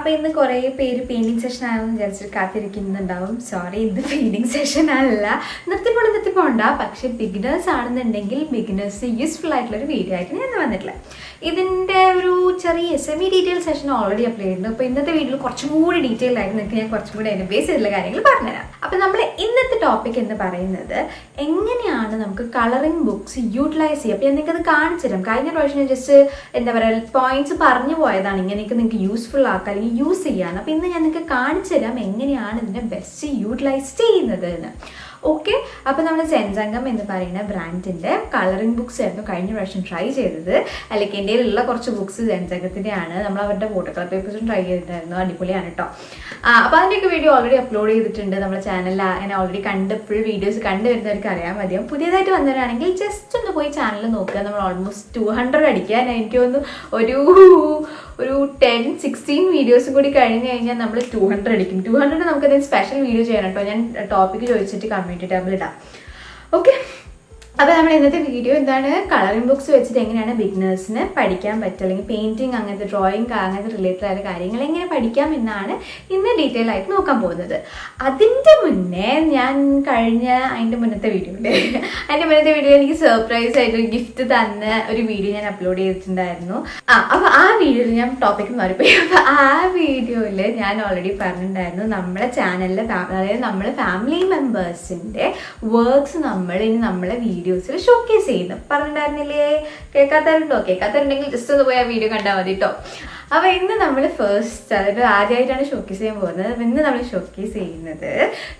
അപ്പോൾ ഇന്ന് കുറേ പേര് പെയിൻറ്റിങ് സെഷൻ ആണെന്ന് വിചാരിച്ചിട്ട് കാത്തിരിക്കുന്നുണ്ടാവും. സോറി, ഇത് പെയിൻറ്റിങ് സെഷൻ അല്ല. നിർത്തിപ്പോണ്ട. പക്ഷേ ബിഗിനേഴ്സ് ആണെന്നുണ്ടെങ്കിൽ ബിഗിനേഴ്സ് യൂസ്ഫുൾ ആയിട്ടുള്ളൊരു വീഡിയോ ആയിട്ട് ഞാൻ വന്നിട്ടില്ല. ഇതിൻ്റെ ഒരു ചെറിയ semi detail session already upload ചെയ്തിട്ടുണ്ട്. അപ്പോൾ ഇന്നത്തെ വീഡിയോയിൽ കുറച്ചും കൂടി ഡീറ്റെയിൽ ആയിട്ട് നിങ്ങൾക്ക് ഞാൻ കുറച്ചും കൂടി അതിനെ ബേസ് ചെയ്തിട്ടുള്ള കാര്യങ്ങൾ പറഞ്ഞുതരാം. അപ്പോൾ നമ്മൾ ഇന്നത്തെ ടോപ്പിക് എന്ന് പറയുന്നത് എങ്ങനെയാണ് നമുക്ക് കളറിംഗ് ബുക്സ് യൂട്ടിലൈസ് ചെയ്യുക. അപ്പോൾ ഞാൻ നിങ്ങൾക്കത് കാണിച്ചു തരാം. കഴിഞ്ഞ പ്രാവശ്യം ജസ്റ്റ് എന്താ പറയുക പോയിന്റ്സ് പറഞ്ഞു പോയതാണ് ഇങ്ങനെയൊക്കെ നിങ്ങൾക്ക് യൂസ്ഫുൾ ആക്കുക അല്ലെങ്കിൽ യൂസ് ചെയ്യാൻ. അപ്പോൾ ഇന്ന് ഞാൻ നിങ്ങൾക്ക് കാണിച്ചു തരാം എങ്ങനെയാണ് ഇതിനെ ബെസ്റ്റ് യൂട്ടിലൈസ് ചെയ്യുന്നത് എന്ന്. ഓക്കെ, അപ്പോൾ നമ്മൾ സെൻ സംഗം എന്ന് പറയുന്ന ബ്രാൻഡിൻ്റെ കളറിംഗ് ബുക്സ് ആയിരുന്നു കഴിഞ്ഞ പ്രാവശ്യം ട്രൈ ചെയ്തത്. അല്ലെങ്കിൽ എൻ്റെ കയ്യിലുള്ള കുറച്ച് ബുക്സ് സെൻ സംഗത്തിൻ്റെയാണ്. നമ്മൾ അവരുടെ വാട്ടർ പേപ്പേഴ്സും ട്രൈ ചെയ്തിട്ടുണ്ടായിരുന്നു. അടിപൊളിയാണ് കേട്ടോ. അപ്പോൾ അതിൻ്റെയൊക്കെ വീഡിയോ ഓൾറെഡി അപ്ലോഡ് ചെയ്തിട്ടുണ്ട് നമ്മുടെ ചാനലിൽ. അങ്ങനെ ഓൾറെഡി ഫുൾ വീഡിയോസ് കണ്ടുവരുന്നവർക്ക് അറിയാൻ മതിയാവും. പുതിയതായിട്ട് വന്നവരാണെങ്കിൽ ജസ്റ്റ് ഒന്ന് പോയി ചാനൽ നോക്കുക. നമ്മൾ ഓൾമോസ്റ്റ് 200 അടിക്കാൻ എനിക്ക് തോന്നുന്നു ഒരു 10-16 വീഡിയോസും കൂടി കഴിഞ്ഞ് കഴിഞ്ഞാൽ നമ്മൾ 200 അടിക്കും. 200 നമുക്കതിന് സ്പെഷ്യൽ വീഡിയോ ചെയ്യണം കേട്ടോ. ഞാൻ ടോപ്പിക്ക് ചോദിച്ചിട്ട് കമ്മ്യൂണിറ്റി ടാബിൽ ഇടാം. ഓക്കെ, അപ്പോൾ നമ്മൾ ഇന്നത്തെ വീഡിയോ എന്താണ്, കളറിംഗ് ബുക്സ് വെച്ചിട്ട് എങ്ങനെയാണ് ബിഗിനേഴ്സിന് പഠിക്കാൻ പറ്റുക, അല്ലെങ്കിൽ പെയിൻറ്റിങ് അങ്ങനത്തെ ഡ്രോയിങ് അങ്ങനത്തെ റിലേറ്റഡ് ആയ കാര്യങ്ങൾ എങ്ങനെ പഠിക്കാം എന്നാണ് ഇന്ന് ഡീറ്റെയിൽ ആയിട്ട് നോക്കാൻ പോകുന്നത്. അതിൻ്റെ മുന്നേ ഞാൻ അതിൻ്റെ മുന്നത്തെ വീഡിയോയിൽ എനിക്ക് സർപ്രൈസ് ആയിട്ട് ഒരു ഗിഫ്റ്റ് തന്ന ഒരു വീഡിയോ ഞാൻ അപ്ലോഡ് ചെയ്തിട്ടുണ്ടായിരുന്നു. അപ്പോൾ ആ വീഡിയോയിൽ ഞാൻ ടോപ്പിക്ക് മാറിപ്പോയി. അപ്പോൾ ആ വീഡിയോയിൽ ഞാൻ ഓൾറെഡി പറഞ്ഞിട്ടുണ്ടായിരുന്നു നമ്മുടെ ചാനലിൽ, അതായത് നമ്മുടെ ഫാമിലി മെമ്പേഴ്സിൻ്റെ വർക്ക്സ് നമ്മളെ വീഡിയോസിൽ ഷോക്കേസ് ചെയ്യുന്നു പറഞ്ഞിട്ടുണ്ടായിരുന്നില്ലേ? കേൾക്കാത്തവരുണ്ടെങ്കിൽ ജസ്റ്റ് ഒന്ന് പോയി ആ വീഡിയോ കണ്ടാൽ മതി കേട്ടോ. അപ്പോൾ ഇന്ന് നമ്മൾ ഫസ്റ്റ്, അതായത് ആദ്യമായിട്ടാണ് ഷോക്കേസ് ചെയ്യാൻ പോകുന്നത്. ഇന്ന് നമ്മൾ ഷോക്കേസ് ചെയ്യുന്നത്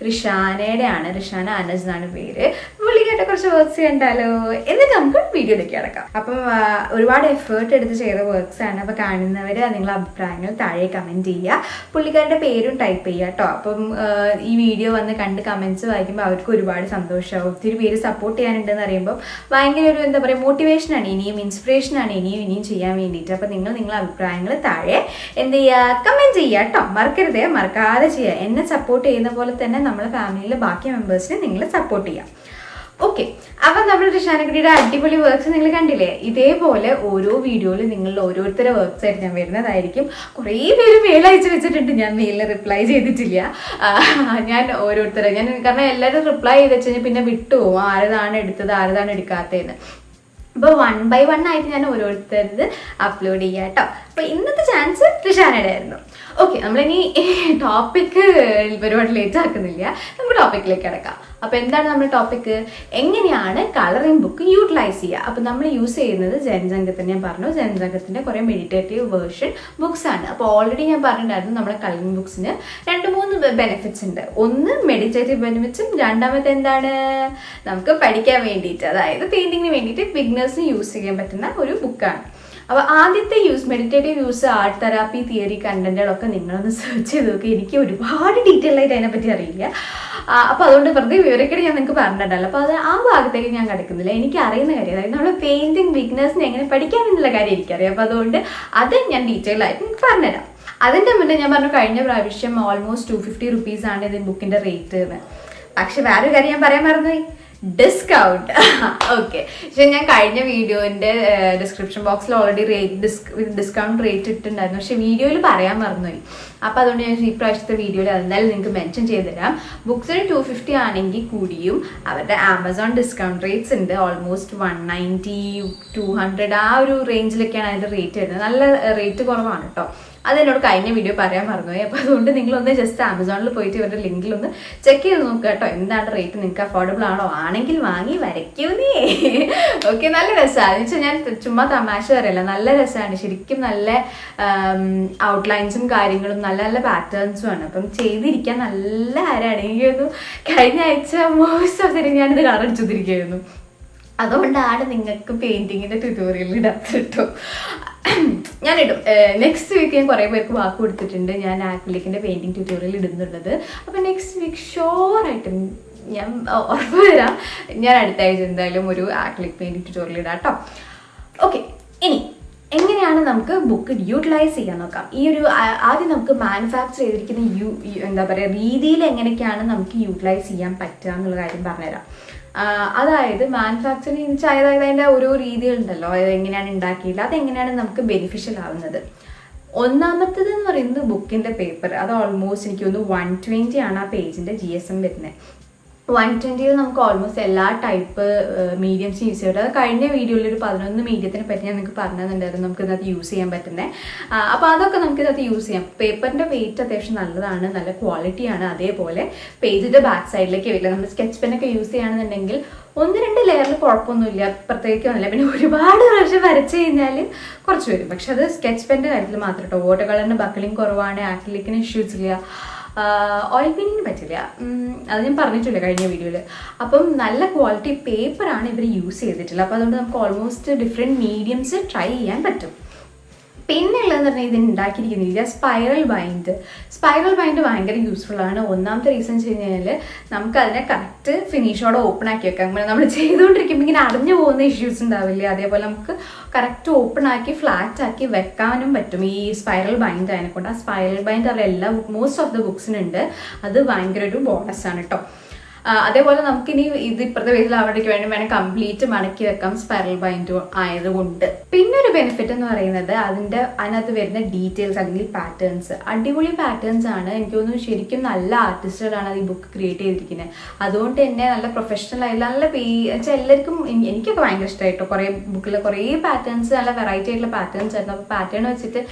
റിഷാനയുടെ ആണ്. റിഷാന അനസ് എന്നാണ് പേര്. പുള്ളിക്കായിട്ട് കുറച്ച് വർക്ക്സ് കണ്ടാലോ, എന്നിട്ട് നമുക്ക് വീഡിയോയിലേക്ക് കിടക്കാം. അപ്പം ഒരുപാട് എഫേർട്ട് എടുത്ത് ചെയ്ത വർക്ക്സ് ആണ്. അപ്പോൾ കാണുന്നവർ നിങ്ങളുടെ അഭിപ്രായങ്ങൾ താഴെ കമൻറ്റ് ചെയ്യുക. പുള്ളിക്കാരുടെ പേരും ടൈപ്പ് ചെയ്യുക കേട്ടോ. അപ്പം ഈ വീഡിയോ വന്ന് കണ്ട് കമൻറ്റ്സ് വായിക്കുമ്പോൾ അവർക്ക് ഒരുപാട് സന്തോഷമാവും. ഒത്തിരി പേര് സപ്പോർട്ട് ചെയ്യാനുണ്ടെന്ന് അറിയുമ്പോൾ ഭയങ്കര ഒരു എന്താ പറയുക മോട്ടിവേഷനാണ്, ഇനിയും ഇൻസ്പിറേഷനാണ് ഇനിയും ചെയ്യാൻ വേണ്ടിയിട്ട്. അപ്പോൾ നിങ്ങളുടെ അഭിപ്രായങ്ങൾ താഴെ എന്ത് ചെയ്യുക, കമൻറ്റ് ചെയ്യുക കേട്ടോ. മറക്കാതെ ചെയ്യുക. എന്നെ സപ്പോർട്ട് ചെയ്യുന്ന പോലെ തന്നെ നമ്മളെ ഫാമിലിയിലെ ബാക്കി മെമ്പേഴ്സിനെ നിങ്ങൾ സപ്പോർട്ട് ചെയ്യുക. ഓക്കെ, അപ്പം നമ്മൾ റിഷാനക്കുട്ടിയുടെ അടിപൊളി വർക്ക്സ് നിങ്ങൾ കണ്ടില്ലേ? ഇതേപോലെ ഓരോ വീഡിയോയിൽ നിങ്ങളുടെ ഓരോരുത്തരുടെ വർക്ക്സ് ആയിട്ട് ഞാൻ വരുന്നതായിരിക്കും. കുറേ പേര് മെയിൽ അയച്ചു വെച്ചിട്ടുണ്ട്, ഞാൻ മെയിലിൽ റിപ്ലൈ ചെയ്തിട്ടില്ല. കാരണം എല്ലാവരും റിപ്ലൈ ചെയ്ത് വെച്ച് കഴിഞ്ഞാൽ പിന്നെ വിട്ടുപോകും ആരതാണ് എടുത്തത് ആരതാണ് എടുക്കാത്തതെന്ന്. അപ്പോൾ 1 by 1 ആയിട്ട് ഞാൻ ഓരോരുത്തരത് അപ്ലോഡ് ചെയ്യാം കേട്ടോ. അപ്പോൾ ഇന്നത്തെ ചാൻസ് റിഷാനയുടെ ആയിരുന്നു. ഓക്കെ, നമ്മളിനി ടോപ്പിക്ക് ഒരുപാട് ലേറ്റ് ആക്കുന്നില്ല, നമുക്ക് ടോപ്പിക്കിലേക്ക് കിടക്കാം. അപ്പോൾ എന്താണ് നമ്മുടെ ടോപ്പിക്ക്, എങ്ങനെയാണ് കളറിംഗ് ബുക്ക് യൂട്ടിലൈസ് ചെയ്യുക. അപ്പോൾ നമ്മൾ യൂസ് ചെയ്യുന്നത് സെൻ സംഗത്തിന്, ഞാൻ പറഞ്ഞു സെൻ സംഗത്തിൻ്റെ കുറേ മെഡിറ്റേറ്റീവ് വേർഷൻ ബുക്സ് ആണ്. അപ്പോൾ ഓൾറെഡി ഞാൻ പറഞ്ഞിട്ടുണ്ടായിരുന്നു നമ്മുടെ കളറിംഗ് ബുക്സിന് 2-3 ബെനിഫിറ്റ്സ് ഉണ്ട്. ഒന്ന് മെഡിറ്റേറ്റീവ് ബെനിഫിറ്റ്സും, രണ്ടാമത്തെ എന്താണ്, നമുക്ക് പഠിക്കാൻ വേണ്ടിയിട്ട്, അതായത് പെയിൻറ്റിങ്ങിന് വേണ്ടിയിട്ട് ബിഗിനേഴ്സിന് യൂസ് ചെയ്യാൻ പറ്റുന്ന ഒരു ബുക്കാണ്. അപ്പോൾ ആദ്യത്തെ meditative use, art therapy, theory കണ്ടന്റുകളൊക്കെ നിങ്ങളൊന്ന് സെർച്ച് ചെയ്ത് നോക്കി. എനിക്ക് ഒരുപാട് ഡീറ്റെയിൽ ആയിട്ട് അതിനെപ്പറ്റി അറിയില്ല. അപ്പോൾ അതുകൊണ്ട് വെറുതെ വിവരക്കേട് ഞാൻ നിങ്ങൾക്ക് പറഞ്ഞിട്ടുണ്ടല്ലോ. അപ്പോൾ ആ ഭാഗത്തേക്ക് ഞാൻ കിടക്കുന്നില്ല. എനിക്ക് അറിയുന്ന കാര്യം, അതായത് നമ്മൾ പെയിൻറ്റിങ് ബിഗിനേഴ്സിനെ എങ്ങനെ പഠിക്കാം എന്നുള്ള കാര്യം എനിക്കറിയാം. അപ്പോൾ അതുകൊണ്ട് അത് ഞാൻ ഡീറ്റെയിൽ ആയിട്ട് നിങ്ങൾക്ക് പറഞ്ഞുതരാം. അതിൻ്റെ മുന്നേ ഞാൻ പറഞ്ഞു, കഴിഞ്ഞ പ്രാവശ്യം ഓൾമോസ്റ്റ് 250 rupees ഇത് ബുക്കിൻ്റെ റേറ്റ് എന്ന്. പക്ഷെ വേറൊരു കാര്യം ഞാൻ പറയാൻ മറന്നുപോയി, ഡിസ്കൗണ്ട്. ഓക്കെ, പക്ഷെ ഞാൻ കഴിഞ്ഞ വീഡിയോൻ്റെ ഡിസ്ക്രിപ്ഷൻ ബോക്സിൽ ഓൾറെഡി ഡിസ്കൗണ്ട് റേറ്റ് ഇട്ടിട്ടുണ്ടായിരുന്നു. പക്ഷെ വീഡിയോയിൽ പറയാൻ മറന്നുപോയി. അപ്പോൾ അതുകൊണ്ട് ഞാൻ ഈ പ്രാവശ്യത്തെ വീഡിയോയിൽ എന്തായാലും നിങ്ങൾക്ക് മെൻഷൻ ചെയ്ത് തരാം. ബുക്സിന് 250 ആണെങ്കിൽ കൂടിയും അവരുടെ ആമസോൺ ഡിസ്കൗണ്ട് റേറ്റ്സ് ഉണ്ട്. ഓൾമോസ്റ്റ് 190, 200 ആ ഒരു റേഞ്ചിലൊക്കെയാണ് അതിൻ്റെ റേറ്റ് വരുന്നത്. നല്ല റേറ്റ് കുറവാണ് കേട്ടോ. അതെന്നോട് കഴിഞ്ഞ വീഡിയോ പറയാൻ മറന്നുപോയി. അപ്പോൾ അതുകൊണ്ട് നിങ്ങളൊന്ന് ജസ്റ്റ് ആമസോണിൽ പോയിട്ട് ഇവരുടെ ലിങ്കിലൊന്ന് ചെക്ക് ചെയ്ത് നോക്കുക കേട്ടോ. എന്താണ് റേറ്റ്, നിങ്ങൾക്ക് അഫോർഡബിൾ ആണെങ്കിൽ വാങ്ങി വരയ്ക്കൂന്നേ. ഓക്കെ, നല്ല രസമാണ്. എന്ന് വെച്ചാൽ ഞാൻ ചുമ്മാ തമാശ പറയല്ല, നല്ല രസമാണ് ശരിക്കും. നല്ല ഔട്ട്ലൈൻസും കാര്യങ്ങളും നല്ല പാറ്റേൺസും ആണ്. അപ്പം ചെയ്തിരിക്കാൻ നല്ല ആരാണ്. എനിക്കൊന്നു കഴിഞ്ഞ ആഴ്ച മോസ്റ്റ് ഓഫ് ദി ഞാനിത് കളർ അടിച്ചുകൊണ്ടിരിക്കുകയായിരുന്നു. അതുകൊണ്ടാണ് നിങ്ങൾക്ക് പെയിൻറ്റിങ്ങിൻ്റെ ട്യൂട്ടോറിയൽ ഇടാത്തത് കേട്ടോ. ഞാനിടും. നെക്സ്റ്റ് വീക്ക് ഞാൻ കുറേ പേർക്ക് വാക്ക് കൊടുത്തിട്ടുണ്ട് ഞാൻ ആക്രിലിക്കിൻ്റെ പെയിൻറ്റിങ് ട്യൂട്ടോറിയൽ ഇടുന്നുള്ളത്. അപ്പോൾ നെക്സ്റ്റ് വീക്ക് ഷുവറായിട്ടും ഞാൻ ഉറപ്പ് തരാം, ഞാൻ അടുത്ത ആഴ്ച എന്തായാലും ഒരു ആക്രിലിക് പെയിൻറ്റിങ് ട്യൂട്ടോറിയൽ ഇടാം കേട്ടോ. ഓക്കെ, ഇനി എങ്ങനെയാണ് നമുക്ക് ബുക്ക് യൂട്ടിലൈസ് ചെയ്യാൻ നോക്കാം. ഈ ഒരു ആദ്യം നമുക്ക് മാനുഫാക്ചർ ചെയ്തിരിക്കുന്ന എന്താ പറയുക രീതിയിൽ എങ്ങനെയൊക്കെയാണ് നമുക്ക് യൂട്ടിലൈസ് ചെയ്യാൻ പറ്റുക എന്നുള്ള കാര്യം പറഞ്ഞുതരാം. അതായത് മാനുഫാക്ചറിങ് അതായത് അതിൻ്റെ ഓരോ രീതികളുണ്ടല്ലോ, അതായത് എങ്ങനെയാണ് ഉണ്ടാക്കിയില്ല, അതെങ്ങനെയാണ് നമുക്ക് ബെനിഫിഷ്യൽ ആവുന്നത്. ഒന്നാമത്തേതെന്ന് പറയുന്നത് ബുക്കിൻ്റെ പേപ്പർ. അത് ഓൾമോസ്റ്റ് എനിക്ക് തോന്നുന്നു 120 ആണ് ആ പേജിൻ്റെ GSM വരുന്നത്. 120 നമുക്ക് ഓൾമോസ്റ്റ് എല്ലാ ടൈപ്പ് മീഡിയംസ് യൂസ് ചെയ്യും. അത് കഴിഞ്ഞ വീഡിയോയിൽ ഒരു 11 മീഡിയത്തിനെ പറ്റി ഞാൻ നിങ്ങൾക്ക് പറഞ്ഞു തന്നിട്ടുണ്ടായിരുന്നു നമുക്ക് ഇതിനകത്ത് യൂസ് ചെയ്യാൻ പറ്റുന്നത്. അപ്പോൾ അതൊക്കെ നമുക്ക് ഇതിനകത്ത് യൂസ് ചെയ്യാം. പേപ്പറിൻ്റെ വെയിറ്റ് അത്യാവശ്യം നല്ലതാണ്, നല്ല ക്വാളിറ്റിയാണ്. അതേപോലെ പേജിൻ്റെ ബാക്ക് സൈഡിലേക്ക് വരില്ല. നമ്മൾ സ്കെച്ച് പെന്നൊക്കെ യൂസ് ചെയ്യുകയാണെന്നുണ്ടെങ്കിൽ 1-2 ലെയറിൽ കുഴപ്പമൊന്നുമില്ല, പ്രത്യേകിച്ചൊന്നുമില്ല. പിന്നെ ഒരുപാട് പ്രാവശ്യം വരച്ച് കഴിഞ്ഞാൽ കുറച്ച് വരും. പക്ഷെ അത് സ്കെച്ച് പെൻ്റെ കാര്യത്തിൽ മാത്രം കേട്ടോ. വാട്ടർ കളറിന് ബക്കിളിങ് കുറവാണ്, ആക്രിലിക്കിന് ഇഷ്യൂസ് ഇല്ല, ഓയിൽ പെയിൻറ്റിങ്ങിന് പറ്റില്ല. അത് ഞാൻ പറഞ്ഞിട്ടില്ല കഴിഞ്ഞ വീഡിയോയിൽ. അപ്പം നല്ല ക്വാളിറ്റി പേപ്പറാണ് ഇവർ യൂസ് ചെയ്തിട്ടുള്ളത്. അപ്പോൾ അതുകൊണ്ട് നമുക്ക് ഓൾമോസ്റ്റ് ഡിഫറെൻറ്റ് മീഡിയംസ് ട്രൈ ചെയ്യാൻ പറ്റും. പിന്നെ ഉള്ളതെന്ന് പറഞ്ഞാൽ ഇതിന് ഉണ്ടാക്കിയിരിക്കുന്നില്ല സ്പൈറൽ ബൈൻഡ്. സ്പൈറൽ ബൈൻഡ് ഭയങ്കര യൂസ്ഫുൾ ആണ്. ഒന്നാമത്തെ റീസൺ വെച്ച് കഴിഞ്ഞാൽ നമുക്ക് അതിനെ കറക്റ്റ് ഫിനിഷോടെ ഓപ്പൺ ആക്കി വെക്കാം. നമ്മൾ ചെയ്തുകൊണ്ടിരിക്കുമ്പോൾ ഇങ്ങനെ അടഞ്ഞു പോകുന്ന ഇഷ്യൂസ് ഉണ്ടാവില്ല. അതേപോലെ നമുക്ക് കറക്റ്റ് ഓപ്പൺ ആക്കി ഫ്ലാറ്റ് ആക്കി വെക്കാനും പറ്റും ഈ സ്പൈറൽ ബൈൻഡ് അതിനെക്കൊണ്ട്. ആ സ്പൈറൽ ബൈൻഡ് അവരെല്ലാ മോസ്റ്റ് ഓഫ് ദ ബുക്സിനുണ്ട്. അത് ഭയങ്കര ഒരു ബോണസാണ് കേട്ടോ. അതേപോലെ നമുക്കിനി ഇത് ഇപ്പുറത്തെ പേജിൽ അവിടേക്ക് വേണം കംപ്ലീറ്റ് മടക്കി വെക്കാം സ്പൈറൽ ബൈൻഡ് ആയതുകൊണ്ട്. പിന്നെ ഒരു ബെനിഫിറ്റ് എന്ന് പറയുന്നത് അതിനകത്ത് വരുന്ന ഡീറ്റെയിൽസ് അല്ലെങ്കിൽ പാറ്റേൺസ്. അടിപൊളി പാറ്റേൺസ് ആണ്. എനിക്ക് തോന്നുന്നു ശരിക്കും നല്ല ആർട്ടിസ്റ്റുകളാണ് ഈ ബുക്ക് ക്രിയേറ്റ് ചെയ്തിരിക്കുന്നത്. അതുകൊണ്ട് തന്നെ നല്ല പ്രൊഫഷണൽ ആയി നല്ല വെച്ചാൽ എല്ലാവർക്കും എനിക്കൊക്കെ ഭയങ്കര ഇഷ്ടമായിട്ടോ. കുറേ ബുക്കിൽ കുറേ പാറ്റേൺസ്, നല്ല വെറൈറ്റി ആയിട്ടുള്ള പാറ്റേൺസ് ആയിരുന്നു. അപ്പോൾ പാറ്റേൺ വെച്ചിട്ട്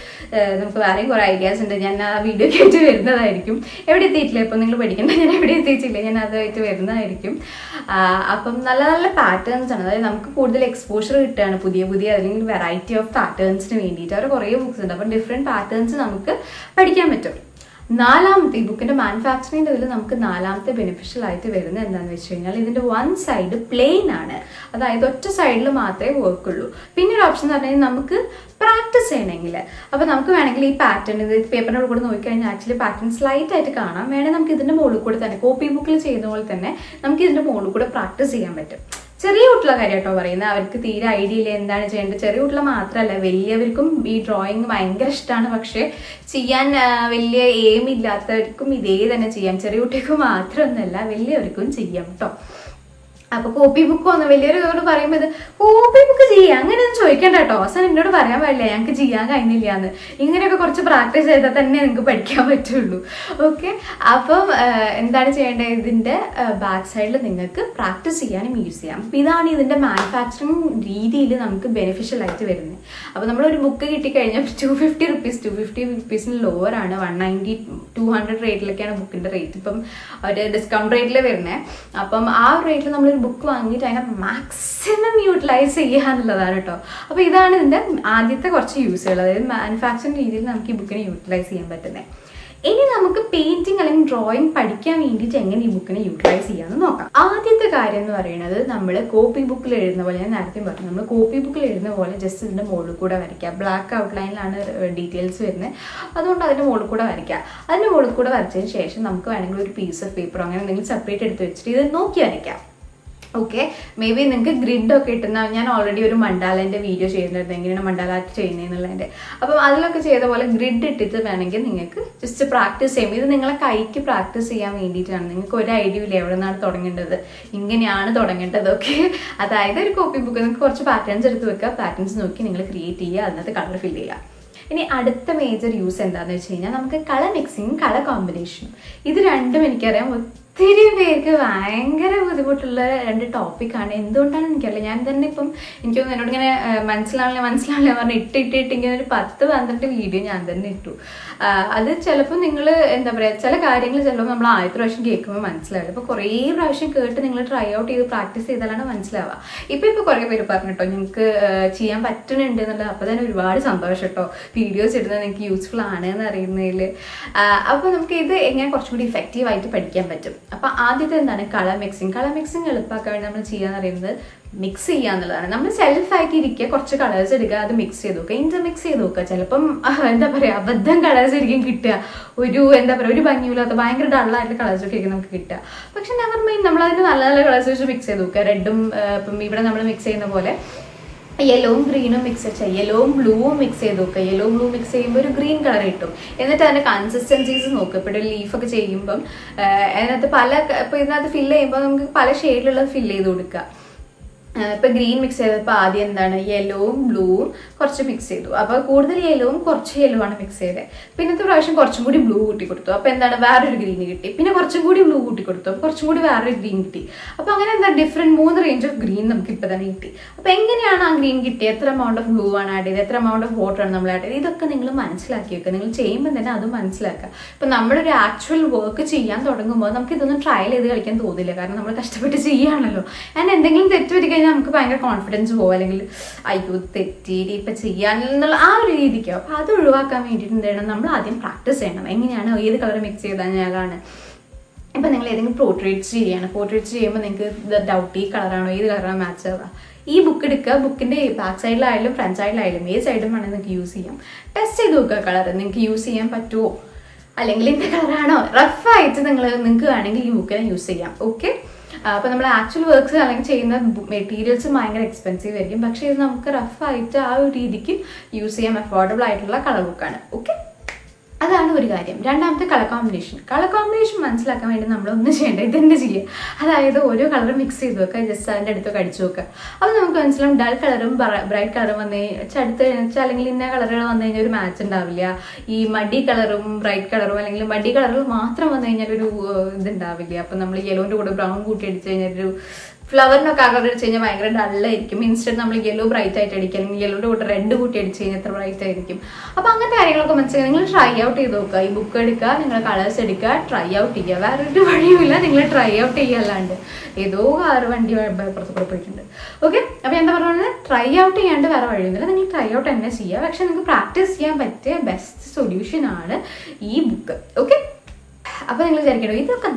നമുക്ക് വേറെയും കുറേ ഐഡിയാസ് ഉണ്ട്. ഞാൻ ആ വീഡിയോ കേട്ട് വരുന്നതായിരിക്കും. എവിടെ എത്തിയിട്ടില്ല ഇപ്പം നിങ്ങൾ പഠിക്കേണ്ട, ഞാൻ എവിടെ എത്തിയിട്ടില്ല, ഞാൻ അതായിട്ട് വരുന്നതായിരിക്കും. അപ്പം നല്ല നല്ല പാറ്റേൺസ് ആണ്. അതായത് നമുക്ക് കൂടുതൽ എക്സ്പോഷർ കിട്ടുകയാണ് പുതിയ അല്ലെങ്കിൽ വെറൈറ്റി ഓഫ് പാറ്റേൺസിന് വേണ്ടിയിട്ട്. അവർ കുറേ ബുക്സ് ഉണ്ട്. അപ്പം ഡിഫറെൻറ്റ് പാറ്റേൺസ് നമുക്ക് പഠിക്കാൻ പറ്റും. നാലാമത്തെ ഈ ബുക്കിൻ്റെ മാനുഫാക്ചറിങ്ങിൻ്റെ ഇതിൽ നമുക്ക് നാലാമത്തെ ബെനിഫിഷ്യൽ ആയിട്ട് വരുന്നത് എന്താണെന്ന് വെച്ച് കഴിഞ്ഞാൽ ഇതിൻ്റെ വൺ സൈഡ് പ്ലെയിൻ ആണ്. അതായത് ഒറ്റ സൈഡിൽ മാത്രമേ വർക്കുള്ളൂ. പിന്നെ ഒരു ഓപ്ഷൻ എന്ന് പറഞ്ഞാൽ നമുക്ക് പ്രാക്ടീസ് ചെയ്യണമെങ്കിൽ, അപ്പോൾ നമുക്ക് വേണമെങ്കിൽ ഈ പാറ്റേൺ ഇത് പേപ്പറിൻ്റെ കൂടെ നോക്കിക്കഴിഞ്ഞാൽ ആക്ച്വലി പാറ്റേൺ സ്ലൈറ്റ് ആയിട്ട് കാണാം. വേണമെങ്കിൽ നമുക്ക് ഇതിൻ്റെ മുകളിൽ കൂടെ തന്നെ കോപ്പി ബുക്കിൽ ചെയ്യുന്ന പോലെ തന്നെ നമുക്ക് ഇതിൻ്റെ മുകളിൽ കൂടെ പ്രാക്ടീസ് ചെയ്യാൻ പറ്റും. ചെറിയ കുട്ടികളെ കാര്യം കേട്ടോ പറയുന്നത്. അവർക്ക് തീരെ ഐഡിയ ഇല്ല എന്താണ് ചെയ്യേണ്ടത്. ചെറിയ കുട്ടികളെ മാത്രമല്ല വലിയവർക്കും ഈ ഡ്രോയിങ് ഭയങ്കര ഇഷ്ടമാണ്. പക്ഷേ ചെയ്യാൻ വലിയ എയിം ഇല്ലാത്തവർക്കും ഇതേ തന്നെ ചെയ്യാം. ചെറിയ കുട്ടികൾക്ക് മാത്രമൊന്നുമല്ല വലിയവർക്കും ചെയ്യാം കേട്ടോ. അപ്പോൾ കോപ്പി ബുക്ക് വന്നു വലിയൊരു പറയുമ്പോൾ ഇത് കോപ്പി ബുക്ക് ചെയ്യാം അങ്ങനെയൊന്നും ചോദിക്കേണ്ട കേട്ടോ. അവസാനം എന്നോട് പറയാൻ പാടില്ല ഞങ്ങൾക്ക് ചെയ്യാൻ കഴിഞ്ഞില്ല എന്ന്. ഇങ്ങനെയൊക്കെ കുറച്ച് പ്രാക്ടീസ് ചെയ്താൽ തന്നെ നിങ്ങൾക്ക് പഠിക്കാൻ പറ്റുള്ളൂ. ഓക്കെ, അപ്പം എന്താണ് ചെയ്യേണ്ടത്, ഇതിൻ്റെ ബാക്ക് സൈഡിൽ നിങ്ങൾക്ക് പ്രാക്ടീസ് ചെയ്യാനും യൂസ് ചെയ്യാം. അപ്പോൾ ഇതാണ് ഇതിൻ്റെ മാനുഫാക്ചറിങ് രീതിയിൽ നമുക്ക് ബെനിഫിഷ്യൽ ആയിട്ട് വരുന്നത്. അപ്പോൾ നമ്മളൊരു ബുക്ക് കിട്ടിക്കഴിഞ്ഞാൽ 250 റുപ്പീസിന് ലോവറാണ്. 190 200 റേറ്റിലൊക്കെയാണ് ബുക്കിൻ്റെ റേറ്റ്. ഇപ്പം ഒരു ഡിസ്കൗണ്ട് റേറ്റിൽ വരുന്നത്. അപ്പം ആ റേറ്റിൽ നമ്മൾ ബുക്ക് വാങ്ങിയിട്ട് അതിനെ മാക്സിമം യൂട്ടിലൈസ് ചെയ്യുക എന്നുള്ളതാണ് കേട്ടോ. അപ്പോൾ ഇതാണ് ഇതിൻ്റെ ആദ്യത്തെ കുറച്ച് യൂസുകൾ. അതായത് മാനുഫാക്ചറിങ് രീതിയിൽ നമുക്ക് ഈ ബുക്കിനെ യൂട്ടിലൈസ് ചെയ്യാൻ പറ്റുന്നത്. ഇനി നമുക്ക് പെയിന്റിങ് അല്ലെങ്കിൽ ഡ്രോയിങ് പഠിക്കാൻ വേണ്ടിയിട്ട് എങ്ങനെ ഈ ബുക്കിനെ യൂട്ടിലൈസ് ചെയ്യാമെന്ന് നോക്കാം. ആദ്യത്തെ കാര്യം എന്ന് പറയുന്നത് നമ്മൾ കോപ്പി ബുക്കിൽ എഴുതുന്ന പോലെ, ഞാൻ നേരത്തെ പറഞ്ഞു, നമ്മൾ കോപ്പി ബുക്കിൽ എഴുതുന്ന പോലെ ജസ്റ്റ് ഇതിൻ്റെ മുകളിൽ കൂടെ വരയ്ക്കുക. ബ്ലാക്ക് ഔട്ട്ലൈനിലാണ് ഡീറ്റെയിൽസ് വരുന്നത്. അതുകൊണ്ട് അതിൻ്റെ മുകളിൽ കൂടെ വരയ്ക്കുക. അതിൻ്റെ മുകളിൽ കൂടെ വരച്ചതിന് ശേഷം നമുക്ക് വേണമെങ്കിൽ ഒരു പീസ് ഓഫ് പേപ്പറോ അങ്ങനെ എന്തെങ്കിലും സെപ്പറേറ്റ് എടുത്ത് വെച്ചിട്ട് ഇത് നോക്കി വരയ്ക്കാം. ഓക്കെ, മേ ബി നിങ്ങൾക്ക് ഗ്രിഡൊക്കെ കിട്ടുന്ന, ഞാൻ ഓൾറെഡി ഒരു മണ്ടാലേൻ്റെ വീഡിയോ ചെയ്യുന്നുണ്ട് എങ്ങനെയാണ് മണ്ടാല ചെയ്യുന്നതെന്നുള്ളതിൻ്റെ. അപ്പം അതിലൊക്കെ ചെയ്ത പോലെ ഗ്രിഡ് ഇട്ടിട്ട് വേണമെങ്കിൽ നിങ്ങൾക്ക് ജസ്റ്റ് പ്രാക്ടീസ് ചെയ്യും. ഇത് നിങ്ങളെ കൈക്ക് പ്രാക്ടീസ് ചെയ്യാൻ വേണ്ടിയിട്ടാണ്. നിങ്ങൾക്ക് ഒരു ഐഡിയ ഇല്ല എവിടെ നിന്നാണ് തുടങ്ങേണ്ടത്, ഇങ്ങനെയാണ് തുടങ്ങേണ്ടത്. ഓക്കെ, അതായത് ഒരു കോപ്പി ബുക്ക് നിങ്ങൾക്ക് കുറച്ച് പാറ്റേൺസ് എടുത്ത് വെക്കുക. പാറ്റേൺസ് നോക്കി നിങ്ങൾ ക്രിയേറ്റ് ചെയ്യുക, അതിനകത്ത് കളർ ഫില്ല് ചെയ്യുക. ഇനി അടുത്ത മേജർ യൂസ് എന്താണെന്ന് വെച്ച് കഴിഞ്ഞാൽ നമുക്ക് കളർ മിക്സിങ്ങും കളർ കോമ്പിനേഷനും. ഇത് രണ്ടും എനിക്കറിയാം ഒത്തിരി പേർക്ക് ഭയങ്കര ബുദ്ധിമുട്ടുള്ള രണ്ട് ടോപ്പിക്കാണ്. എന്തുകൊണ്ടാണെന്ന് എനിക്കറിയില്ല. ഞാൻ തന്നെ ഇപ്പം എനിക്കൊന്നും എന്നോട് ഇങ്ങനെ മനസ്സിലാവില്ല പറഞ്ഞ് ഇട്ടിട്ട് ഇങ്ങനെ ഒരു 10-12 വീഡിയോ ഞാൻ തന്നെ ഇട്ടു. അത് ചിലപ്പോൾ നിങ്ങൾ എന്താ പറയുക, ചില കാര്യങ്ങൾ ചിലപ്പോൾ നമ്മൾ ആദ്യത്തെ പ്രാവശ്യം കേൾക്കുമ്പോൾ മനസ്സിലാവില്ല. അപ്പോൾ കുറേ പ്രാവശ്യം കേട്ട് നിങ്ങൾ ട്രൈ ഔട്ട് ചെയ്ത് പ്രാക്ടീസ് ചെയ്താലാണ് മനസ്സിലാവുക. ഇപ്പോൾ കുറേ പേര് പറഞ്ഞു കേട്ടോ ഞങ്ങൾക്ക് ചെയ്യാൻ പറ്റുന്നുണ്ട് എന്നുള്ളത്. അപ്പോൾ തന്നെ ഒരുപാട് സന്തോഷം കേട്ടോ. വീഡിയോസ് ഇടുന്നത് നിങ്ങൾക്ക് യൂസ്ഫുൾ ആണ് എന്ന് അറിയുന്നതിൽ. അപ്പോൾ നമുക്ക് ഇത് എങ്ങനെ കുറച്ചും കൂടി ഇഫക്റ്റീവായിട്ട് പഠിക്കാൻ പറ്റും. അപ്പോൾ ആദ്യത്തെ എന്താണ് കളർ മിക്സിങ്. കളർ മിക്സിങ് എളുപ്പമാക്കാൻ വേണ്ടി നമ്മൾ ചെയ്യാന്ന് പറയുന്നത് മിക്സ് ചെയ്യുക എന്നുള്ളതാണ്. നമ്മൾ സെൽഫാക്കി ഇരിക്കുക, കുറച്ച് കളേഴ്സ് എടുക്കുക, അത് മിക്സ് ചെയ്ത് നോക്കുക, ഇന്റർ മിക്സ് ചെയ്ത് നോക്കുക. ചിലപ്പം എന്താ പറയുക അബദ്ധം കളേഴ്സ് ആയിരിക്കും കിട്ടുക. ഒരു ഭംഗിയില്ലാത്ത ഭയങ്കര ഡള്ളായിട്ടുള്ള കളേഴ്സൊക്കെ ആയിരിക്കും നമുക്ക് കിട്ടുക. പക്ഷെ നെവർ മൈൻഡ്, നമ്മളതിന് നല്ല നല്ല കളേഴ്സ് വെച്ച് മിക്സ് ചെയ്ത് നോക്കുക. റെഡും ഇപ്പം ഇവിടെ നമ്മൾ മിക്സ് ചെയ്യുന്ന പോലെ യെല്ലോവും ഗ്രീനും മിക്സ് ചെയ്യാം. യെല്ലോവും ബ്ലൂവും മിക്സ് ചെയ്ത് നോക്കുക. യെല്ലോ ബ്ലൂ മിക്സ് ചെയ്യുമ്പോൾ ഒരു ഗ്രീൻ കളർ കിട്ടും. എന്നിട്ട് അതിൻ്റെ കൺസിസ്റ്റൻസീസ് നോക്കുക. ഇപ്പോൾ ഒരു ലീഫൊക്കെ ചെയ്യുമ്പം അതിനകത്ത് ഇപ്പോൾ ഇതിനകത്ത് ഫില്ല് ചെയ്യുമ്പോൾ നമുക്ക് പല ഷെയ്ഡിലുള്ളത് ഫില്ല് ചെയ്ത് കൊടുക്കുക. ഇപ്പോൾ ഗ്രീൻ മിക്സ് ചെയ്തപ്പോൾ ആദ്യം എന്താണ് യെല്ലോവും ബ്ലൂവും കുറച്ച് മിക്സ് ചെയ്തു. അപ്പോൾ കൂടുതൽ യെല്ലോവും കുറച്ച് യെല്ലോ ആണ് മിക്സ് ചെയ്തത്. പിന്നത്തെ പ്രാവശ്യം കുറച്ചും കൂടി ബ്ലൂ കൂട്ടി കൊടുത്തു. അപ്പോൾ എന്താണ് വേറൊരു ഗ്രീൻ കിട്ടി. പിന്നെ കുറച്ചും കൂടി ബ്ലൂ കൂട്ടി കൊടുത്തു. അപ്പോൾ കുറച്ചും കൂടി വേറൊരു ഗ്രീൻ കിട്ടി. അപ്പോൾ അങ്ങനെ എന്താ ഡിഫറെൻറ്റ് 3 റേഞ്ച് ഓഫ് ഗ്രീൻ നമുക്ക് ഇപ്പോൾ തന്നെ കിട്ടി. അപ്പോൾ എങ്ങനെയാണ് ആ ഗ്രീൻ കിട്ടിയത്, എത്ര എമൗണ്ട് ഓഫ് ബ്ലൂ ആണ് ആഡ് ചെയ്തത്, എത്ര എമൗണ്ട് ഓഫ് വാട്ടർ ആണ് നമ്മൾ ആഡ് ചെയ്തത്, ഇതൊക്കെ നിങ്ങൾ മനസ്സിലാക്കി വെക്കുക. നിങ്ങൾ ചെയ്യുമ്പോൾ തന്നെ അത് മനസ്സിലാക്കുക. ഇപ്പോൾ നമ്മളൊരു ആക്ച്വൽ വർക്ക് ചെയ്യാൻ തുടങ്ങുമ്പോൾ നമുക്ക് ഇതൊന്നും ട്രയൽ ചെയ്ത് കളിക്കാൻ തോന്നില്ല. കാരണം നമ്മൾ കഷ്ടപ്പെട്ട് ചെയ്യുകയാണല്ലോ. ഞാൻ എന്തെങ്കിലും തെറ്റ് പറ്റി കഴിഞ്ഞാൽ നമുക്ക് ഭയങ്കര കോൺഫിഡൻസ് പോകും, അല്ലെങ്കിൽ അയ്യോ തെറ്റിയിട്ട് ഇപ്പം ചെയ്യാനുള്ള ആ ഒരു രീതിക്കോ. അപ്പോൾ അത് ഒഴിവാക്കാൻ വേണ്ടിയിട്ട് എന്ത് ചെയ്യണം, നമ്മൾ ആദ്യം പ്രാക്ടീസ് ചെയ്യണം. എങ്ങനെയാണ് ഏത് കളർ മിക്സ് ചെയ്താൽ ഞാനാണ്. ഇപ്പം നിങ്ങൾ ഏതെങ്കിലും പോർട്രേറ്റ്സ് ചെയ്യുകയാണ്, പോർട്രേറ്റ്സ് ചെയ്യുമ്പോൾ നിങ്ങൾക്ക് ഡൗട്ട് ഈ കളറാണോ ഏത് കളറാണോ മാച്ച് ആവുക, ഈ ബുക്ക് എടുക്കുക. ബുക്കിൻ്റെ ബാക്ക് സൈഡിലായാലും ഫ്രണ്ട് സൈഡിലായാലും ഏത് സൈഡും വേണമെങ്കിൽ നിങ്ങൾക്ക് യൂസ് ചെയ്യാം. ടെസ്റ്റ് ചെയ്ത് നോക്കുക കളർ നിങ്ങൾക്ക് യൂസ് ചെയ്യാൻ പറ്റുമോ, അല്ലെങ്കിൽ ഇന്ന കളറാണോ. റഫായിട്ട് നിങ്ങൾക്ക് വേണമെങ്കിൽ ഈ ബുക്കിനെ യൂസ് ചെയ്യാം. ഓക്കെ. അപ്പോൾ നമ്മൾ ആക്ച്വൽ വർക്ക്സ് അല്ലെങ്കിൽ ചെയ്യുന്ന മെറ്റീരിയൽസ് ഭയങ്കര എക്സ്പെൻസീവ് ആയിരിക്കും. പക്ഷേ ഇത് നമുക്ക് റഫായിട്ട് ആ ഒരു രീതിക്ക് യൂസ് ചെയ്യാൻ അഫോർഡബിൾ ആയിട്ടുള്ള കളർ ബുക്കാണ്. ഓക്കെ, അതാണ് ഒരു കാര്യം. രണ്ടാമത്തെ കളർ കോമ്പിനേഷൻ. കളർ കോമ്പിനേഷൻ മനസ്സിലാക്കാൻ വേണ്ടി നമ്മളൊന്നും ചെയ്യേണ്ട, ഇതെന്നെ ചെയ്യുക. അതായത് ഓരോ കളർ മിക്സ് ചെയ്ത് വെക്കുക, ജസ്റ്റ് അതിൻ്റെ അടുത്ത് അടിച്ചു വെക്കുക. അപ്പോൾ നമുക്ക് മനസ്സിലാവും ഡൾ കളറും ബ്രൈറ്റ് കളറും വന്നു അടുത്ത് കഴിഞ്ഞാൽ അല്ലെങ്കിൽ ഇന്ന കളറുകൾ വന്നു കഴിഞ്ഞാൽ ഒരു മാച്ച് ഉണ്ടാവില്ല. ഈ മഡി കളറും ബ്രൈറ്റ് കളറും അല്ലെങ്കിൽ മഡി കളറുകൾ മാത്രം വന്നു കഴിഞ്ഞാൽ ഒരു ഇതുണ്ടാവില്ല. അപ്പം നമ്മൾ യെല്ലോൻ്റെ കൂടെ ബ്രൗൺ കൂട്ടി അടിച്ചു കഴിഞ്ഞാൽ ഒരു ഫ്ലവറിനൊക്കെ കളർ അടിച്ച് കഴിഞ്ഞാൽ ഭയങ്കര ഡള്ളായിരിക്കും. ഇൻസ്റ്റന്റ് നമ്മൾ യെല്ലോ ബ്രൈറ്റ് ആയിട്ട് അടിക്കുക, അല്ലെങ്കിൽ യെല്ലോയുടെ കൂടെ റെഡ് കൂട്ടി അടിച്ച് കഴിഞ്ഞാൽ എത്ര ബ്രൈറ്റ് ആയിരിക്കും. അപ്പോൾ അങ്ങനത്തെ കാര്യങ്ങളൊക്കെ മനസ്സിലാക്കി നിങ്ങൾ ട്രൈ ഔട്ട് ചെയ്ത് നോക്കുക. ഈ ബുക്ക് എടുക്കുക, നിങ്ങൾ കളേഴ്സ് എടുക്കുക, ട്രൈ ഔട്ട് ചെയ്യുക. വേറൊരു വഴിയുമില്ല, നിങ്ങൾ ട്രൈ ഔട്ട് ചെയ്യുക. അല്ലാണ്ട് ഏതോ വണ്ടി പുറത്ത് കൂടെ പോയിട്ടുണ്ട്. ഓക്കെ, അപ്പോൾ എന്താ പറയുന്നത്, ട്രൈ ഔട്ട് ചെയ്യാണ്ട് വേറെ വഴിയൊന്നുമില്ല. നിങ്ങൾ ട്രൈ ഔട്ട് തന്നെ ചെയ്യുക. പക്ഷെ നിങ്ങൾക്ക് പ്രാക്ടീസ് ചെയ്യാൻ പറ്റിയ ബെസ്റ്റ് സൊല്യൂഷൻ ആണ് ഈ ബുക്ക്. ഓക്കെ, അപ്പോൾ നിങ്ങൾ വിചാരിക്കണോ ഇതൊക്കെ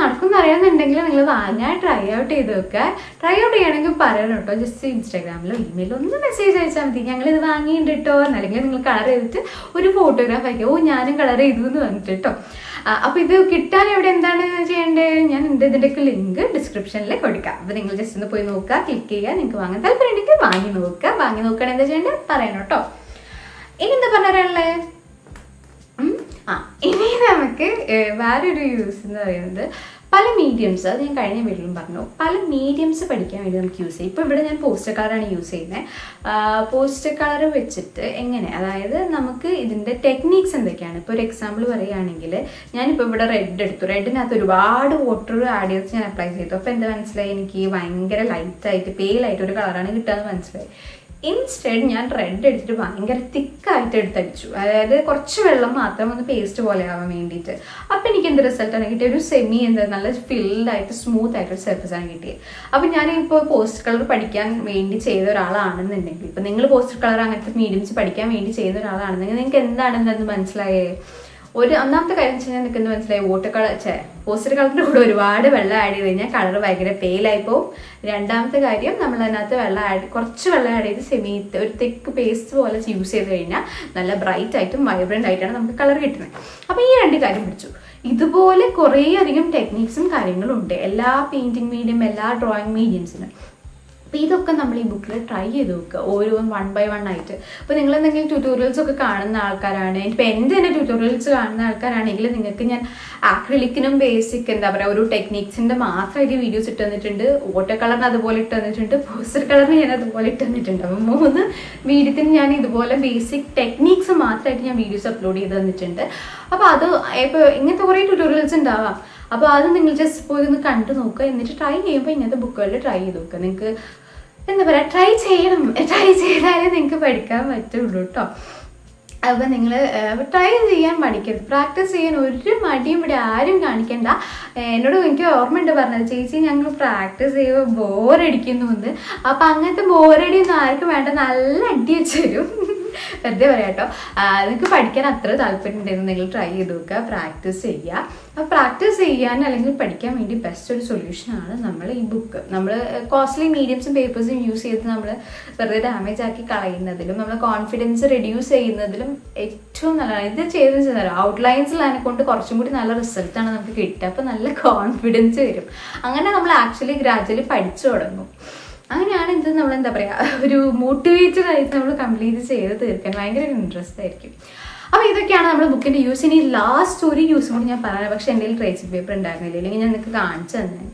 നടക്കുന്ന അറിയാമെന്നുണ്ടെങ്കിൽ നിങ്ങൾ വാങ്ങാൻ ട്രൈ ഔട്ട് ചെയ്ത് വെക്കുക. ട്രൈ ഔട്ട് ചെയ്യണമെങ്കിൽ പറയണം കേട്ടോ. ജസ്റ്റ് ഇൻസ്റ്റാഗ്രാമിലോ ഇമെയിലോ ഒന്ന് മെസ്സേജ് അയച്ചാൽ മതി, ഞങ്ങളിത് വാങ്ങിയിട്ടുണ്ട് കേട്ടോ. അല്ലെങ്കിൽ നിങ്ങൾ കളർ ചെയ്തിട്ട് ഒരു ഫോട്ടോഗ്രാഫ് അയക്കുക, ഓ ഞാനും കളർ ചെയ്തു എന്ന് പറഞ്ഞിട്ട് കേട്ടോ. അപ്പോൾ ഇത് കിട്ടാൻ ഇവിടെ എന്താണ് ചെയ്യേണ്ടത്, ഞാൻ ഇതിൻ്റെയൊക്കെ ലിങ്ക് ഡിസ്ക്രിപ്ഷനിൽ കൊടുക്കാം. അപ്പോൾ നിങ്ങൾ ജസ്റ്റ് ഒന്ന് പോയി നോക്കുക, ക്ലിക്ക് ചെയ്യുക. നിങ്ങൾക്ക് വാങ്ങാൻ താല്പര്യമുണ്ടെങ്കിൽ വാങ്ങി നോക്കുകയാണെങ്കിൽ എന്താ ചെയ്യേണ്ടത് പറയണം കേട്ടോ. ഇനി എന്താ പറഞ്ഞാലേ, ഇനി നമുക്ക് വേറൊരു യൂസ് എന്ന് പറയുന്നത് പല മീഡിയംസ്, അത് ഞാൻ കഴിഞ്ഞ വീട്ടിലും പറഞ്ഞു, പല മീഡിയംസ് പഠിക്കാൻ വേണ്ടി നമുക്ക് യൂസ് ചെയ്യും. ഇപ്പോൾ ഇവിടെ ഞാൻ പോസ്റ്റർ കളറാണ് യൂസ് ചെയ്യുന്നത്. പോസ്റ്റർ കളർ വെച്ചിട്ട് എങ്ങനെ, അതായത് നമുക്ക് ഇതിൻ്റെ ടെക്നീക്സ് എന്തൊക്കെയാണ്. ഇപ്പോൾ ഒരു എക്സാമ്പിൾ പറയുകയാണെങ്കിൽ ഞാനിപ്പോൾ ഇവിടെ റെഡ് എടുത്തു. റെഡിനകത്ത് ഒരുപാട് വാട്ടർ ആഡ് ചെയ്ത് ഞാൻ അപ്ലൈ ചെയ്തു. അപ്പോൾ എന്താ മനസ്സിലായി, എനിക്ക് ഭയങ്കര ലൈറ്റായിട്ട് പെയിലായിട്ട് ഒരു കളറാണ് കിട്ടുകയെന്ന് മനസ്സിലായി. ഇൻസ്റ്റെഡ് ഞാൻ റെഡ് എടുത്തിട്ട് ഭയങ്കര തിക്കായിട്ട് എടുത്തടിച്ചു. അതായത് കുറച്ച് വെള്ളം മാത്രം ഒന്ന് പേസ്റ്റ് പോലെ ആവാൻ വേണ്ടിയിട്ട്. അപ്പം എനിക്ക് എന്ത് റിസൾട്ടാണ് കിട്ടിയത്, ഒരു സെമി നല്ല ഫിൽഡായിട്ട് സ്മൂത്ത് ആയിട്ടൊരു സർഫസാണ് കിട്ടിയത്. അപ്പം ഞാനിപ്പോൾ പോസ്റ്റർ കളർ പഠിക്കാൻ വേണ്ടി ചെയ്ത ഒരാളാണെന്നുണ്ടെങ്കിൽ, ഇപ്പം നിങ്ങൾ പോസ്റ്റർ കളർ അങ്ങനത്തെ മീഡിയംസ് പഠിക്കാൻ വേണ്ടി ചെയ്യുന്ന ഒരാളാണെന്നുണ്ടെങ്കിൽ നിങ്ങൾക്ക് എന്താണെന്ന് മനസ്സിലായേ. ഒന്നാമത്തെ കാര്യം വെച്ച് കഴിഞ്ഞാൽ നിൽക്കുന്നത് മനസ്സിലായി, പോസ്റ്റർ കളറിൻ്റെ കൂടെ ഒരുപാട് വെള്ളം ആഡ് ചെയ്ത് കഴിഞ്ഞാൽ കളർ ഭയങ്കര പെയിലായി പോകും. രണ്ടാമത്തെ കാര്യം, നമ്മൾ അതിനകത്ത് കുറച്ച് വെള്ളം ആഡ് ചെയ്ത് ഒരു തിക്ക് പേസ്റ്റ് പോലെ യൂസ് ചെയ്ത് കഴിഞ്ഞാൽ നല്ല ബ്രൈറ്റ് ആയിട്ടും വൈബ്രൻ്റ് ആയിട്ടാണ് നമുക്ക് കളർ കിട്ടുന്നത്. അപ്പോൾ ഈ 2 കാര്യം പിടിച്ചു. ഇതുപോലെ കുറേ അധികം ടെക്നിക്സും കാര്യങ്ങളും ഉണ്ട് എല്ലാ പെയിൻറ്റിങ് മീഡിയം, എല്ലാ ഡ്രോയിങ് മീഡിയംസിനും. അപ്പോൾ ഇതൊക്കെ നമ്മൾ ഈ ബുക്കിൽ ട്രൈ ചെയ്ത് നോക്കുക, ഓരോ 1 by 1 ആയിട്ട്. ഇപ്പോൾ നിങ്ങൾ എന്തെങ്കിലും ട്യൂട്ടോറിയൽസ് ഒക്കെ കാണുന്ന ആൾക്കാരാണ്, ഇപ്പോൾ എൻ്റെ തന്നെ ട്യൂട്ടോറിയൽസ് കാണുന്ന ആൾക്കാരാണെങ്കിൽ നിങ്ങൾക്ക് ഞാൻ ആക്രിലിക്കിനും ബേസിക് എന്താ പറയുക ഒരു ടെക്നിക്സിൻ്റെ മാത്രമായിട്ട് വീഡിയോസ് ഇട്ട് തന്നിട്ടുണ്ട്. വാട്ടർ കളറിന് അതുപോലെ ഇട്ട് തന്നിട്ടുണ്ട്, പോസ്റ്റർ കളറിന് ഞാൻ അതുപോലെ ഇട്ട് തന്നിട്ടുണ്ട്. അപ്പോൾ 3 വീഡിയോത്തിന് ഞാൻ ഇതുപോലെ ബേസിക് ടെക്നിക്സ് മാത്രമായിട്ട് ഞാൻ വീഡിയോസ് അപ്ലോഡ് ചെയ്ത് തന്നിട്ടുണ്ട്. അപ്പോൾ അത് ഇപ്പോൾ ഇങ്ങനത്തെ കുറേ ട്യൂട്ടോറിയൽസ് ഉണ്ടാവാം. അപ്പോൾ അത് നിങ്ങൾ ജസ്റ്റ് പോയി ഒന്ന് കണ്ടു നോക്കുക. എന്നിട്ട് ട്രൈ ചെയ്യുമ്പോൾ ഇങ്ങനത്തെ ബുക്കുകളിൽ ട്രൈ ചെയ്ത് നോക്കുക. നിങ്ങൾക്ക് എന്താ പറയുക, ട്രൈ ചെയ്താലേ നിങ്ങൾക്ക് പഠിക്കാൻ പറ്റുള്ളൂ കേട്ടോ. അപ്പോൾ നിങ്ങൾ ട്രൈ ചെയ്യാൻ പഠിക്കരുത്, പ്രാക്ടീസ് ചെയ്യാൻ ഒരു മടിയും ഇവിടെ ആരും കാണിക്കണ്ട. എന്നോട് എനിക്ക് ഓർമ്മയുണ്ട് പറഞ്ഞത്, ചേച്ചി ഞങ്ങൾ പ്രാക്ടീസ് ചെയ്യുമ്പോൾ ബോറടിക്കുന്നു എന്ന്. അപ്പോൾ അങ്ങനത്തെ ബോറടിയൊന്നും ആർക്കും വേണ്ട, നല്ല അടി വെച്ച് തരും. വെറുതെ പറയാം കേട്ടോ. നിങ്ങൾക്ക് പഠിക്കാൻ അത്ര താല്പര്യം ഉണ്ടെന്ന് നിങ്ങൾ ട്രൈ ചെയ്ത് നോക്കുക, പ്രാക്ടീസ് ചെയ്യുക. അപ്പോൾ പ്രാക്ടീസ് ചെയ്യാൻ അല്ലെങ്കിൽ പഠിക്കാൻ വേണ്ടി ബെസ്റ്റ് ഒരു സൊല്യൂഷനാണ് നമ്മൾ ഈ ബുക്ക്. നമ്മൾ കോസ്റ്റ്ലി മീഡിയംസും പേപ്പേഴ്സും യൂസ് ചെയ്ത് നമ്മൾ വെറുതെ ഡാമേജ് ആക്കി കളയുന്നതിലും നമ്മൾ കോൺഫിഡൻസ് റെഡ്യൂസ് ചെയ്യുന്നതിലും ഏറ്റവും നല്ലതാണ് ഇത് ചെയ്തത്. ഔട്ട്ലൈൻസിൽ അതിനെ കൊണ്ട് കുറച്ചും കൂടി നല്ല റിസൾട്ടാണ് നമുക്ക് കിട്ടുക. അപ്പോൾ നല്ല കോൺഫിഡൻസ് വരും. അങ്ങനെ നമ്മൾ ആക്ച്വലി ഗ്രാജുവലി പഠിച്ചു തുടങ്ങും. അങ്ങനെയാണ് ഇത് നമ്മൾ എന്താ പറയുക ഒരു മോട്ടിവേറ്റഡ് ആയിട്ട് നമ്മൾ കംപ്ലീറ്റ് ചെയ്ത് തീർക്കാൻ ഭയങ്കര ഇൻട്രസ്റ്റ് ആയിരിക്കും. അപ്പോൾ ഇതൊക്കെയാണ് നമ്മുടെ ബുക്കിൻ്റെ യൂസ്. ഇനി ലാസ്റ്റ് ഒരു യൂസും കൂടി ഞാൻ പറയാം, പക്ഷേ എൻ്റെ കയ്യിൽ ട്രേസിംഗ് പേപ്പർ ഉണ്ടായിരുന്നില്ല, അല്ലെങ്കിൽ ഞാൻ നിങ്ങൾക്ക് കാണിച്ചു തന്നെ.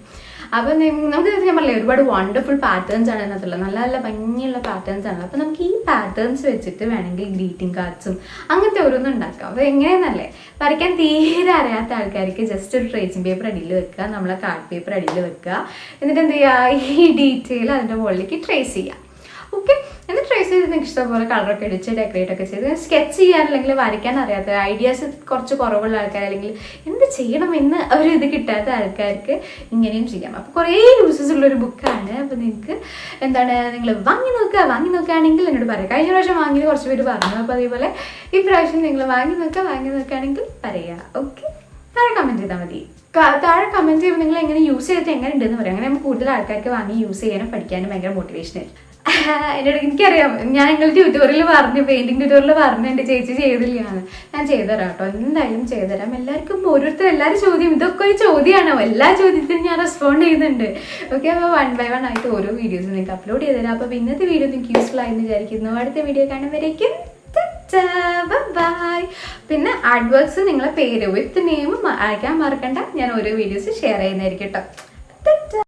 അപ്പോൾ നമുക്ക് ഞാൻ പറഞ്ഞില്ലേ ഒരുപാട് വണ്ടർഫുൾ പാറ്റേൺസ് ആണ് അതിനകത്തുള്ളത്, നല്ല നല്ല ഭംഗിയുള്ള പാറ്റേൺസ് ആണ്. അപ്പോൾ നമുക്ക് ഈ പാറ്റേൺസ് വെച്ചിട്ട് വേണമെങ്കിൽ ഗ്രീറ്റിംഗ് കാർഡ്സും അങ്ങനത്തെ ഓരോന്നും ഉണ്ടാക്കാം. അപ്പോൾ എങ്ങനെയെന്നല്ലേ, വരയ്ക്കാൻ തീരെ അറിയാത്ത ആൾക്കാർക്ക് ജസ്റ്റ് ഒരു ട്രേസിങ് പേപ്പർ അടിയിൽ വെക്കുക, നമ്മളെ കാർഡ് പേപ്പർ അടിയിൽ വെക്കുക, എന്നിട്ട് എന്ത് ചെയ്യുക, ഈ ഡീറ്റെയിൽ അതിൻ്റെ മുകളിലേക്ക് ട്രേസ് ചെയ്യുക. ഓക്കെ, എന്നിട്ട് ട്രേസ് ചെയ്ത് നിങ്ങൾക്ക് ഇഷ്ടംപോലെ കളറൊക്കെ അടിച്ച് ഡെക്കറേറ്റ് ഒക്കെ ചെയ്ത് സ്കെച്ച് ചെയ്യാൻ അല്ലെങ്കിൽ വരയ്ക്കാൻ അറിയാത്ത ഐഡിയാസ് കുറച്ച് കുറവുള്ള ആൾക്കാർ അല്ലെങ്കിൽ എന്ത് ചെയ്യണമെന്ന് ഒരു ഇത് കിട്ടാത്ത ആൾക്കാർക്ക് ഇങ്ങനെയും ചെയ്യാം. അപ്പോൾ കുറേ യൂസസ് ഉള്ളൊരു ബുക്കാണ്. അപ്പോൾ നിങ്ങൾക്ക് എന്താണ്, നിങ്ങൾ വാങ്ങി നോക്കുകയാണെങ്കിൽ എന്നോട് പറയാം. കഴിഞ്ഞ പ്രാവശ്യം വാങ്ങിയത് കുറച്ച് പേര് പറഞ്ഞു, അപ്പോൾ അതേപോലെ ഈ പ്രാവശ്യം നിങ്ങൾ വാങ്ങി നോക്കുകയാണെങ്കിൽ പറയുക. ഓക്കെ, താഴെ കമൻറ്റ് ചെയ്താൽ മതി. താഴെ കമൻറ്റ് ചെയ്യുമ്പോൾ നിങ്ങൾ എങ്ങനെ യൂസ് ചെയ്തിട്ട് എങ്ങനെ ഉണ്ടെന്ന് പറയാം. അങ്ങനെ നമുക്ക് കൂടുതൽ ആൾക്കാർക്ക് വാങ്ങി യൂസ് ചെയ്യാനും പഠിക്കാനും ഭയങ്കര മോട്ടിവേഷൻ ആയിരിക്കും. എന്നോട് എനിക്കറിയാം, ഞാൻ നിങ്ങൾ ട്യൂട്ടോറിയൽ പറഞ്ഞു, പെയിൻറ്റിങ് ട്യൂട്ടോറിയൽ പറഞ്ഞു എൻ്റെ ചേച്ചി ചെയ്തില്ലാന്ന്. ഞാൻ ചെയ്തുതരാം കേട്ടോ, എന്തായാലും ചെയ്തുതരാം. എല്ലാവർക്കും എല്ലാവരും ചോദ്യം, ഇതൊക്കെ ഒരു ചോദ്യമാണോ, എല്ലാ ചോദ്യത്തിനും ഞാൻ റെസ്പോണ്ട് ചെയ്യുന്നുണ്ട്. ഓക്കെ, അപ്പോൾ 1 by 1 ആയിട്ട് ഓരോ വീഡിയോസ് നിങ്ങൾക്ക് അപ്ലോഡ് ചെയ്തുതരാം. അപ്പോൾ ഇന്നത്തെ വീഡിയോ നിങ്ങൾക്ക് യൂസ്ഫുൾ ആയെന്ന് വിചാരിക്കുന്നു. അടുത്ത വീഡിയോ കാണുമ്പോഴേക്കും ബൈ. പിന്നെ ആർട്ട് വർക്ക്സ് നിങ്ങളെ പേര് വിത്ത് നെയിം അയക്കാൻ മറക്കണ്ട, ഞാൻ ഓരോ വീഡിയോസ് ഷെയർ ചെയ്യുന്നതായിരിക്കും കേട്ടോ.